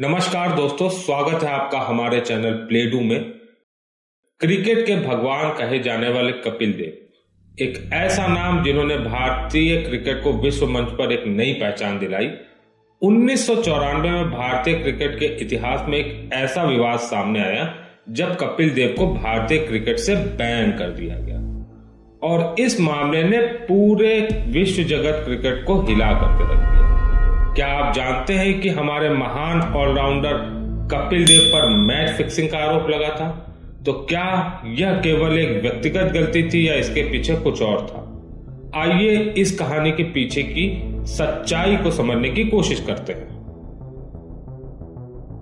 नमस्कार दोस्तों, स्वागत है आपका हमारे चैनल प्लेडू में। क्रिकेट के भगवान कहे जाने वाले कपिल देव एक ऐसा नाम जिन्होंने भारतीय क्रिकेट को विश्व मंच पर एक नई पहचान दिलाई। 1994 में भारतीय क्रिकेट के इतिहास में एक ऐसा विवाद सामने आया जब कपिल देव को भारतीय क्रिकेट से बैन कर दिया गया और इस मामले ने पूरे विश्व जगत क्रिकेट को हिला करके रख दिया। क्या आप जानते हैं कि हमारे महान ऑलराउंडर कपिल देव पर मैच फिक्सिंग का आरोप लगा था? तो क्या यह केवल एक व्यक्तिगत गलती थी या इसके पीछे कुछ और था? आइए इस कहानी के पीछे की सच्चाई को समझने की कोशिश करते हैं।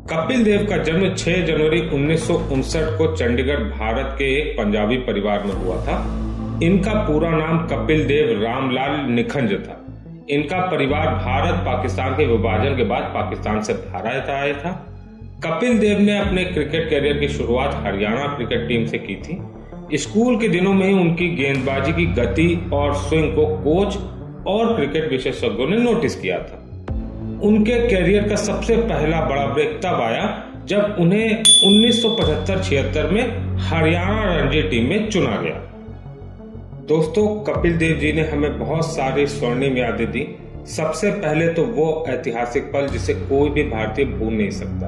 कपिल देव का जन्म 6 जनवरी 1959 को चंडीगढ़, भारत के एक पंजाबी परिवार में हुआ था। इनका पूरा नाम कपिल देव रामलाल निखंज था। इनका परिवार भारत पाकिस्तान के विभाजन के बाद पाकिस्तान से भारत आया था। कपिल देव ने अपने क्रिकेट करियर की शुरुआत हरियाणा क्रिकेट टीम से की थी। स्कूल के दिनों में ही उनकी गेंदबाजी की गति और स्विंग को कोच और क्रिकेट विशेषज्ञों ने नोटिस किया था। उनके करियर का सबसे पहला बड़ा ब्रेक तब आया जब उन्हें 1975-76 में हरियाणा रणजी टीम में चुना गया। दोस्तों, कपिल देव जी ने हमें बहुत सारी स्वर्णिम यादें दी। सबसे पहले तो वो ऐतिहासिक पल जिसे कोई भी भारतीय भूल नहीं सकता,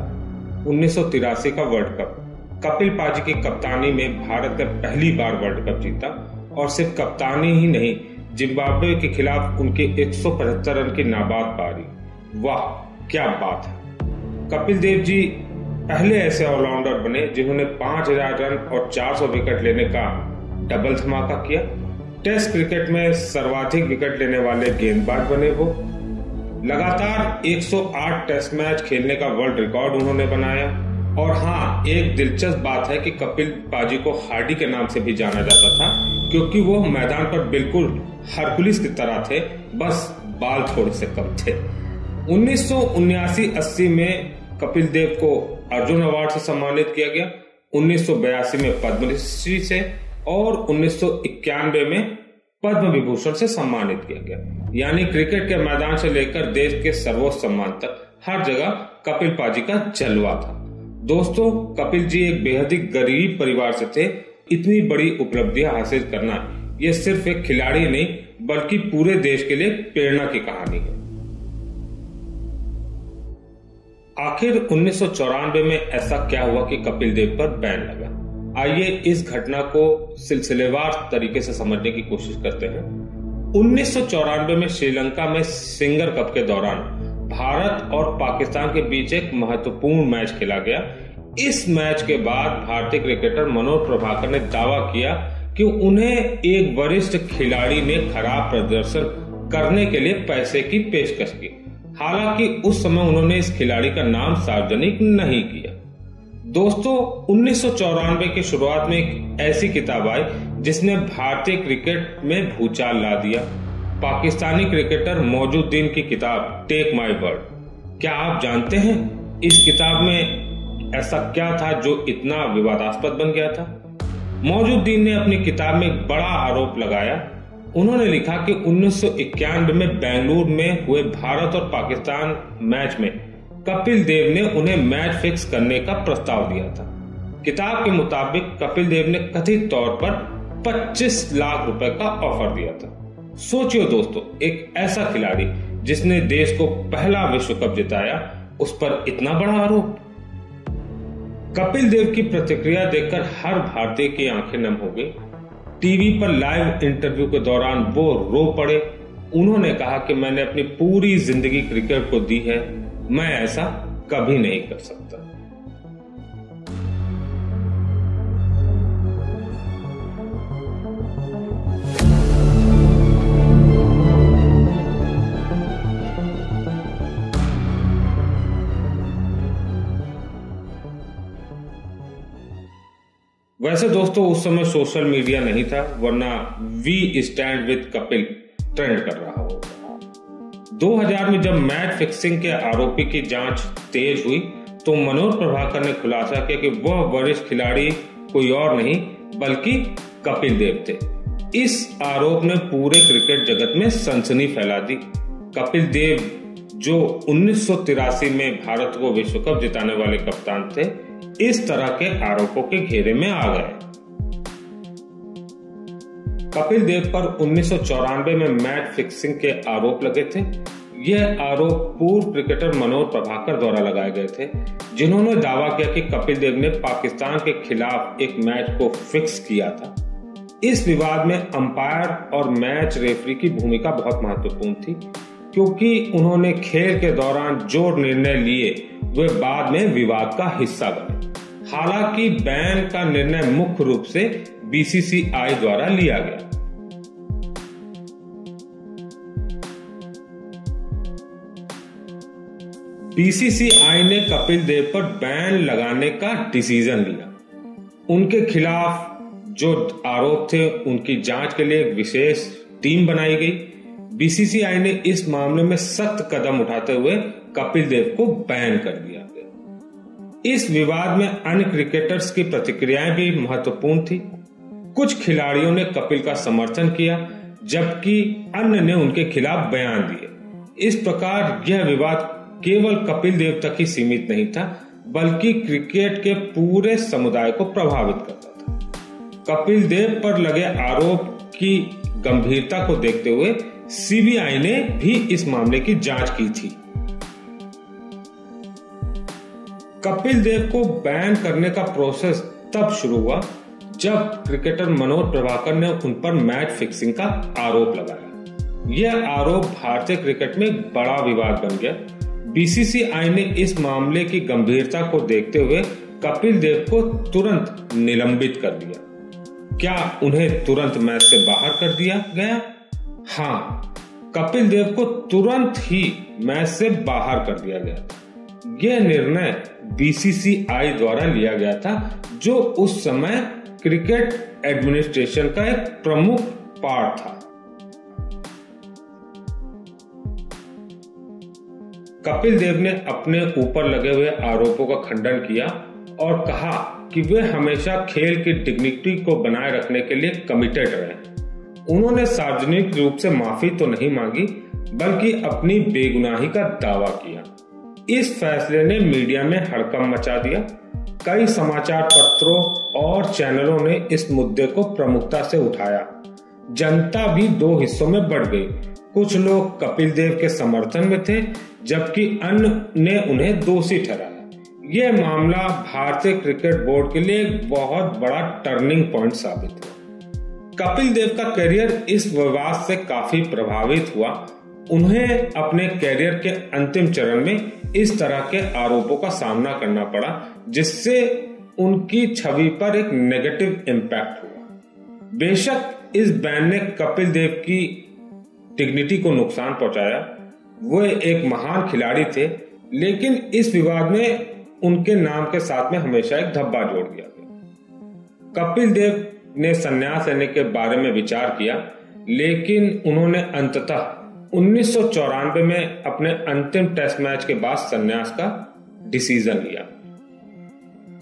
1983 का वर्ल्ड कप। कपिल पाजी की कप्तानी में भारत ने पहली बार वर्ल्ड कप जीता और सिर्फ कप्तानी ही नहीं, जिम्बाब्वे के खिलाफ उनके 175 रन की नाबाद पारी। वाह क्या बात है। कपिल देव जी पहले ऐसे ऑलराउंडर बने जिन्होंने 5000 रन और 400 विकेट लेने का डबल धमाका किया। टेस्ट क्रिकेट में सर्वाधिक विकेट लेने वाले गेंदबाज बने वो। लगातार 108 टेस्ट मैच खेलने का वर्ल्ड रिकॉर्ड उन्होंने बनाया। और हाँ, एक दिलचस्प बात है कि कपिल पाजी को हार्डी के नाम से भी जाना जाता था क्योंकि वो मैदान पर बिल्कुल हरकुलिस की तरह थे, बस बाल थोड़े से कम थे। 1979-80 में कपिल देव को अर्जुन अवार्ड से सम्मानित किया गया, 1982 में पद्मश्री से और 1991 में पद्म विभूषण से सम्मानित किया गया। यानी क्रिकेट के मैदान से लेकर देश के सर्वोच्च सम्मान तक हर जगह कपिल पाजी का जलवा था। दोस्तों, कपिल जी एक बेहद ही गरीब परिवार से थे। इतनी बड़ी उपलब्धियां हासिल करना यह सिर्फ एक खिलाड़ी नहीं बल्कि पूरे देश के लिए प्रेरणा की कहानी है। आखिर 1994 में ऐसा क्या हुआ कि कपिल देव पर बैन लगा? आइए इस घटना को सिलसिलेवार तरीके से समझने की कोशिश करते हैं। 1994 में श्रीलंका में सिंगर कप के दौरान भारत और पाकिस्तान के बीच एक महत्वपूर्ण मैच खेला गया। इस मैच के बाद भारतीय क्रिकेटर मनोज प्रभाकर ने दावा किया कि उन्हें एक वरिष्ठ खिलाड़ी ने खराब प्रदर्शन करने के लिए पैसे की पेशकश की। हालांकि उस समय उन्होंने इस खिलाड़ी का नाम सार्वजनिक नहीं किया। दोस्तों, 1994 की शुरुआत में एक ऐसी किताब आई जिसने भारतीय क्रिकेट में भूचाल ला दिया। पाकिस्तानी क्रिकेटर मौजूद्दीन की किताब टेक माई वर्ड। क्या आप जानते हैं इस किताब में ऐसा क्या था जो इतना विवादास्पद बन गया था? मौजूद्दीन ने अपनी किताब में एक बड़ा आरोप लगाया। उन्होंने लिखा कि 1991 में बेंगलुरु में हुए भारत और पाकिस्तान मैच में कपिल देव ने उन्हें मैच फिक्स करने का प्रस्ताव दिया था। किताब के मुताबिक कपिल देव ने कथित तौर पर 25 लाख रुपए का ऑफर दिया था। सोचिए दोस्तों, एक ऐसा खिलाड़ी जिसने देश को पहला विश्व कप जिताया, उस पर इतना बड़ा आरोप। कपिल देव की प्रतिक्रिया देखकर हर भारतीय की आंखें नम हो गई। टीवी पर लाइव इंटरव्यू के दौरान वो रो पड़े। उन्होंने कहा कि मैंने अपनी पूरी जिंदगी क्रिकेट को दी है, मैं ऐसा कभी नहीं कर सकता। वैसे दोस्तों, उस समय सोशल मीडिया नहीं था, वरना we stand with Kapil trend कर रहा होगा। 2000 में जब मैच फिक्सिंग के आरोपी की जांच तेज हुई तो मनोज प्रभाकर ने खुलासा किया कि वह वरिष्ठ खिलाड़ी कोई और नहीं बल्कि कपिल देव थे। इस आरोप ने पूरे क्रिकेट जगत में सनसनी फैला दी। कपिल देव जो 1983 में भारत को विश्व कप जिताने वाले कप्तान थे, इस तरह के आरोपों के घेरे में आ गए। कपिल देव पर 1994 में मैच फिक्सिंग के आरोप लगे थे। यह आरोप पूर्व क्रिकेटर मनोहर प्रभाकर द्वारा लगाए गए थे, जिन्होंने दावा किया कि कपिल देव ने पाकिस्तान के खिलाफ एक मैच को फिक्स किया था। इस विवाद में अंपायर और मैच रेफरी की भूमिका बहुत महत्वपूर्ण थी, क्योंकि उन्होंने खेल के दौरान जो निर्णय लिए वे बाद में विवाद का हिस्सा बने। हालांकि बैन का निर्णय मुख्य रूप से बीसीसीआई द्वारा लिया गया। बीसीसीआई ने कपिल देव पर बैन लगाने का डिसीजन लिया। उनके खिलाफ जो आरोप थे उनकी जांच के लिए एक विशेष टीम बनाई गई। बीसीसीआई ने इस मामले में सख्त कदम उठाते हुए कपिल देव को बैन कर दिया गया। इस विवाद में अन्य क्रिकेटर्स की प्रतिक्रियाएं भी महत्वपूर्ण थी। कुछ खिलाड़ियों ने कपिल का समर्थन किया, जबकि अन्य ने उनके खिलाफ बयान दिए। इस प्रकार यह विवाद केवल कपिल देव तक ही सीमित नहीं था, बल्कि क्रिकेट के पूरे समुदाय को प्रभावित करता था। कपिल देव पर लगे आरोप की गंभीरता को देखते हुए सीबीआई ने भी इस मामले की जांच की थी। कपिल देव को बैन करने का प्रोसेस तब शुरू हुआ जब क्रिकेटर मनोहर प्रभाकर ने उन पर मैच फिक्सिंग का आरोप लगाया। यह आरोप भारतीय क्रिकेट में एक बड़ा विवाद बन गया। बीसीसीआई ने इस मामले की गंभीरता को देखते हुए कपिल देव को तुरंत निलंबित कर दिया। क्या उन्हें तुरंत मैच से बाहर कर दिया गया? हाँ, कपिल देव को तुरंत ही मैच से बाहर कर दिया गया। यह निर्णय बीसीसीआई द्वारा लिया गया था, जो उस समय क्रिकेट एडमिनिस्ट्रेशन का एक प्रमुख पार्ट था। कपिल देव ने अपने ऊपर लगे हुए आरोपों का खंडन किया और कहा कि वे हमेशा खेल की डिग्निटी को बनाए रखने के लिए कमिटेड रहे। उन्होंने सार्वजनिक रूप से माफी तो नहीं मांगी, बल्कि अपनी बेगुनाही का दावा किया। इस फैसले ने मीडिया में हड़कंप मचा दिया। कई समाचार पत्रों और चैनलों ने इस मुद्दे को प्रमुखता से उठाया। जनता भी दो हिस्सों में बढ़ गई। कुछ लोग कपिल देव के समर्थन में थे, जबकि अन्य ने उन्हें दोषी ठहराया। यह मामला भारतीय क्रिकेट बोर्ड के लिए एक बहुत बड़ा टर्निंग पॉइंट साबित हुआ। कपिल देव का करियर इस विवाद से काफी प्रभावित हुआ। उन्हें अपने करियर के अंतिम चरण में इस तरह के आरोपों का सामना करना पड़ा, जिससे उनकी छवि पर एक नेगेटिव इम्पैक्ट हुआ। बेशक इस बैन ने कपिल देव की डिग्निटी को नुकसान पहुंचाया। वो एक महान खिलाड़ी थे, लेकिन इस विवाद में उनके नाम के साथ में हमेशा एक धब्बा जोड़ दिया गया। कपिल देव ने संन्यास लेने के बारे में विचार किया, लेकिन उन्होंने अंततः 1994 में अपने अंतिम टेस्ट मैच के बाद संन्यास का डिसीजन लिया।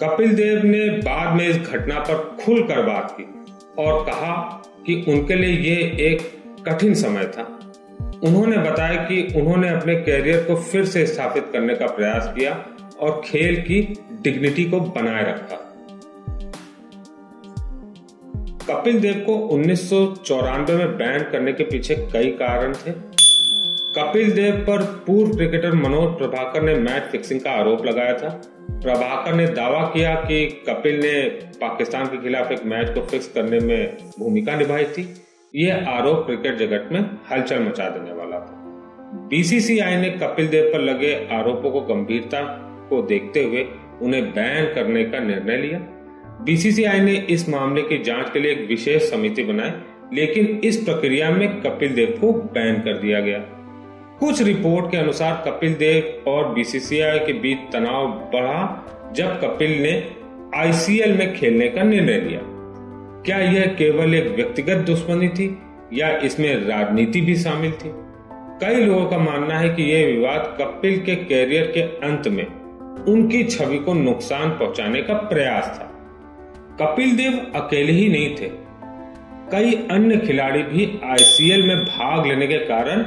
कपिल देव ने बाद में इस घटना पर खुलकर बात की और कहा कि उनके लिए ये एक कठिन समय था। उन्होंने बताया कि उन्होंने अपने कैरियर को फिर से स्थापित करने का प्रयास किया और खेल की डिग्निटी को बनाए रखा। कपिल देव को 1994 में बैन करने के पीछे कई कारण थे। कपिल देव पर पूर्व क्रिकेटर मनोहर प्रभाकर ने मैच फिक्सिंग का आरोप लगाया था। प्रभाकर ने दावा किया कि कपिल ने पाकिस्तान के खिलाफ एक मैच को फिक्स करने में भूमिका निभाई थी। यह आरोप क्रिकेट जगत में हलचल मचा देने वाला था। बीसीसीआई ने कपिल देव पर लगे आरोपों को गंभीरता को देखते हुए उन्हें बैन करने का निर्णय लिया। बीसीसीआई ने इस मामले की जांच के लिए एक विशेष समिति बनाई, लेकिन इस प्रक्रिया में कपिल देव को बैन कर दिया गया। कुछ रिपोर्ट के अनुसार कपिल देव और बीसीसीआई के बीच तनाव बढ़ा जब कपिल ने आईसीएल में खेलने का निर्णय लिया। क्या यह केवल एक व्यक्तिगत दुश्मनी थी या इसमें राजनीति भी शामिल थी? कई लोगों का मानना है कि यह विवाद कपिल के कैरियर के अंत में उनकी छवि को नुकसान पहुंचाने का प्रयास था। कपिल देव अकेले ही नहीं थे। कई अन्य खिलाड़ी भी आईसीएल में भाग लेने के कारण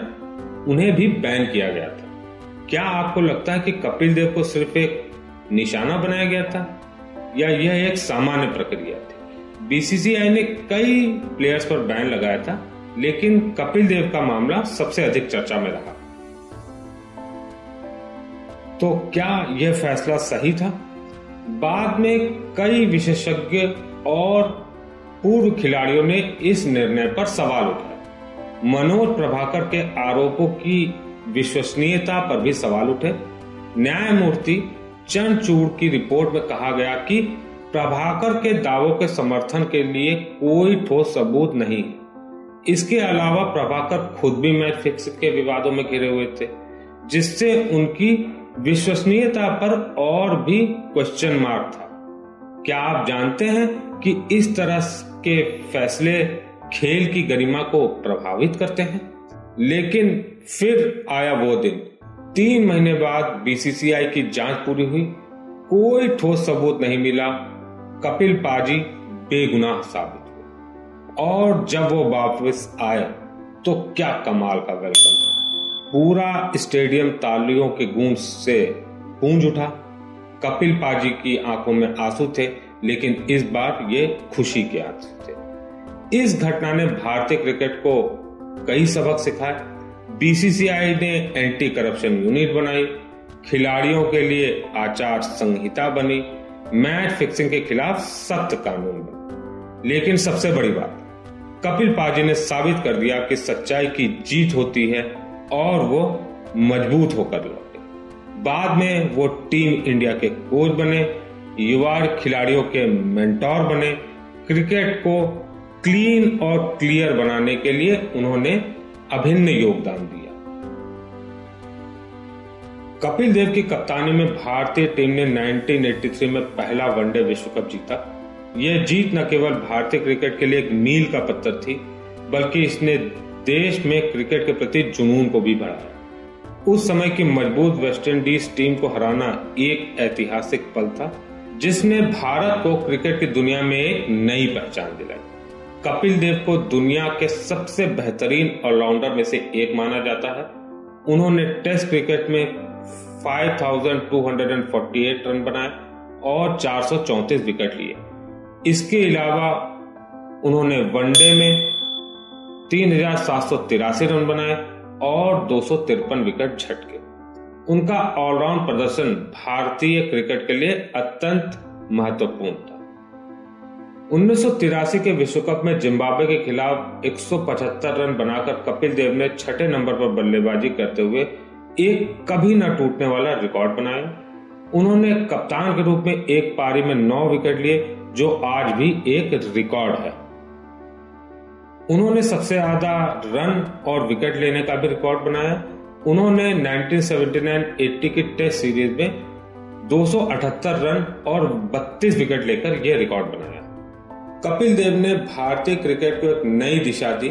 उन्हें भी बैन किया गया था। क्या आपको लगता है कि कपिल देव को सिर्फ एक निशाना बनाया गया था या यह एक सामान्य प्रक्रिया थी? बीसीसीआई ने कई प्लेयर्स पर बैन लगाया था, लेकिन कपिल देव का मामला सबसे अधिक चर्चा में रहा। तो क्या यह फैसला सही था? बाद में कई विशेषज्ञ और पूर्व खिलाड़ियों ने इस निर्णय पर सवाल उठाए। मनोज प्रभाकर के आरोपों की विश्वसनीयता पर भी सवाल उठे। न्यायमूर्ति चंद्रचूड़ की रिपोर्ट में कहा गया कि प्रभाकर के दावों के समर्थन के लिए कोई ठोस सबूत नहीं। इसके अलावा प्रभाकर खुद भी मैच फिक्सिंग के विवादों में घिरे हुए थे, जिससे उनकी विश्वसनीयता पर और भी क्वेश्चन मार्क था। क्या आप जानते हैं कि इस तरह के फैसले खेल की गरिमा को प्रभावित करते हैं? लेकिन फिर आया वो दिन। 3 महीने बाद बीसीसीआई की जांच पूरी हुई, कोई ठोस सबूत नहीं मिला। कपिल पाजी बेगुनाह साबित हुए और जब वो वापस आए तो क्या कमाल का वेलकम था। पूरा स्टेडियम तालियों के गूंज से गूंज उठा। कपिल पाजी की आंखों में आंसू थे, लेकिन इस बार ये खुशी के आंसू थे। इस घटना ने भारतीय क्रिकेट को कई सबक सिखाए। बीसीसीआई ने एंटी करप्शन यूनिट बनाई, खिलाड़ियों के लिए आचार संहिता बनी, मैच फिक्सिंग के खिलाफ सख्त कानून बने। लेकिन सबसे बड़ी बात, कपिल पाजी ने साबित कर दिया कि सच्चाई की जीत होती है और वो मजबूत होकर लौटे। बाद में वो टीम इंडिया के कोच बने, युवा खिलाड़ियों के मेंटोर बने। क्रिकेट को क्लीन और क्लियर बनाने के लिए उन्होंने अभिन्न योगदान दिया। कपिल देव की कप्तानी में भारतीय टीम ने 1983 में पहला वनडे विश्व कप जीता। यह जीत न केवल भारतीय क्रिकेट के लिए एक मील का पत्थर थी, बल्कि इसने देश में क्रिकेट के प्रति जुनून को भी बढ़ाया। उस समय की मजबूत वेस्टइंडीज टीम को हराना एक ऐतिहासिक पल था, जिसने भारत को क्रिकेट की दुनिया में एक नई पहचान दिलाई। कपिल देव को दुनिया के सबसे बेहतरीन ऑलराउंडर में से एक माना जाता है। उन्होंने टेस्ट क्रिकेट में 5248 रन बनाए और 434 विकेट लिए। इसके अलावा उन्होंने वनडे में 3783 रन बनाए और 253 विकेट झटके। उनका ऑलराउंड प्रदर्शन भारतीय क्रिकेट के लिए अत्यंत महत्वपूर्ण था। 1983 के विश्व कप में जिम्बाब्वे के खिलाफ 175 रन बनाकर कपिल देव ने 6ठे नंबर पर बल्लेबाजी करते हुए एक कभी न टूटने वाला रिकॉर्ड बनाया। उन्होंने कप्तान के रूप में एक पारी में 9 विकेट लिए, जो आज भी एक रिकॉर्ड है। उन्होंने सबसे ज्यादा रन और विकेट लेने का भी रिकॉर्ड बनाया। उन्होंने 1979-80 की टेस्ट सीरीज में 278 रन और 32 विकेट लेकर यह रिकॉर्ड बनाया। कपिल देव ने भारतीय क्रिकेट को एक नई दिशा दी।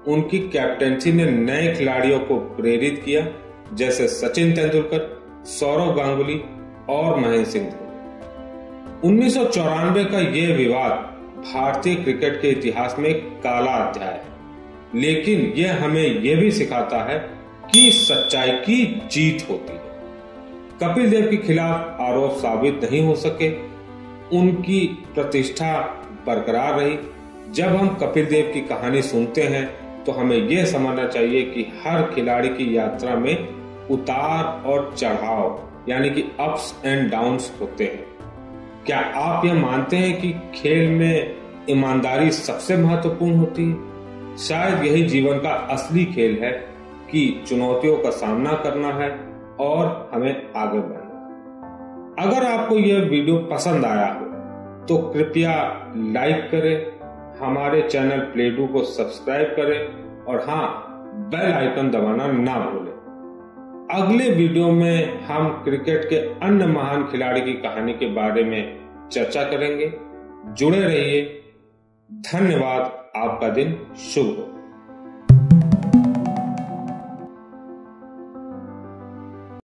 उनकी कैप्टेंसी ने नए खिलाड़ियों को प्रेरित किया, जैसे सचिन तेंदुलकर, सौरव गांगुली और महेंद्र सिंह धोनी। 1994 का यह विवाद भारतीय क्रिकेट के इतिहास में एक काला अध्याय है, लेकिन यह हमें यह भी सिखाता है कि सच्चाई की जीत होती है। कपिल देव के खिलाफ आरोप साबित नहीं हो सके, उनकी प्रतिष्ठा बरकरार रही। जब हम कपिल देव की कहानी सुनते हैं तो हमें यह समझना चाहिए कि हर खिलाड़ी की यात्रा में उतार और चढ़ाव यानी कि अप्स एंड डाउन्स होते हैं। क्या आप यह मानते हैं कि खेल में ईमानदारी सबसे महत्वपूर्ण होती है? शायद यही जीवन का असली खेल है कि चुनौतियों का सामना करना है और हमें आगे बढ़ना। अगर आपको यह वीडियो पसंद आया हो तो कृपया लाइक करें, हमारे चैनल प्लेडू को सब्सक्राइब करें और हाँ, बेल आइकन दबाना ना भूलें। अगले वीडियो में हम क्रिकेट के अन्य महान खिलाड़ी की कहानी के बारे में चर्चा करेंगे। जुड़े रहिए। धन्यवाद। आपका दिन शुभ हो।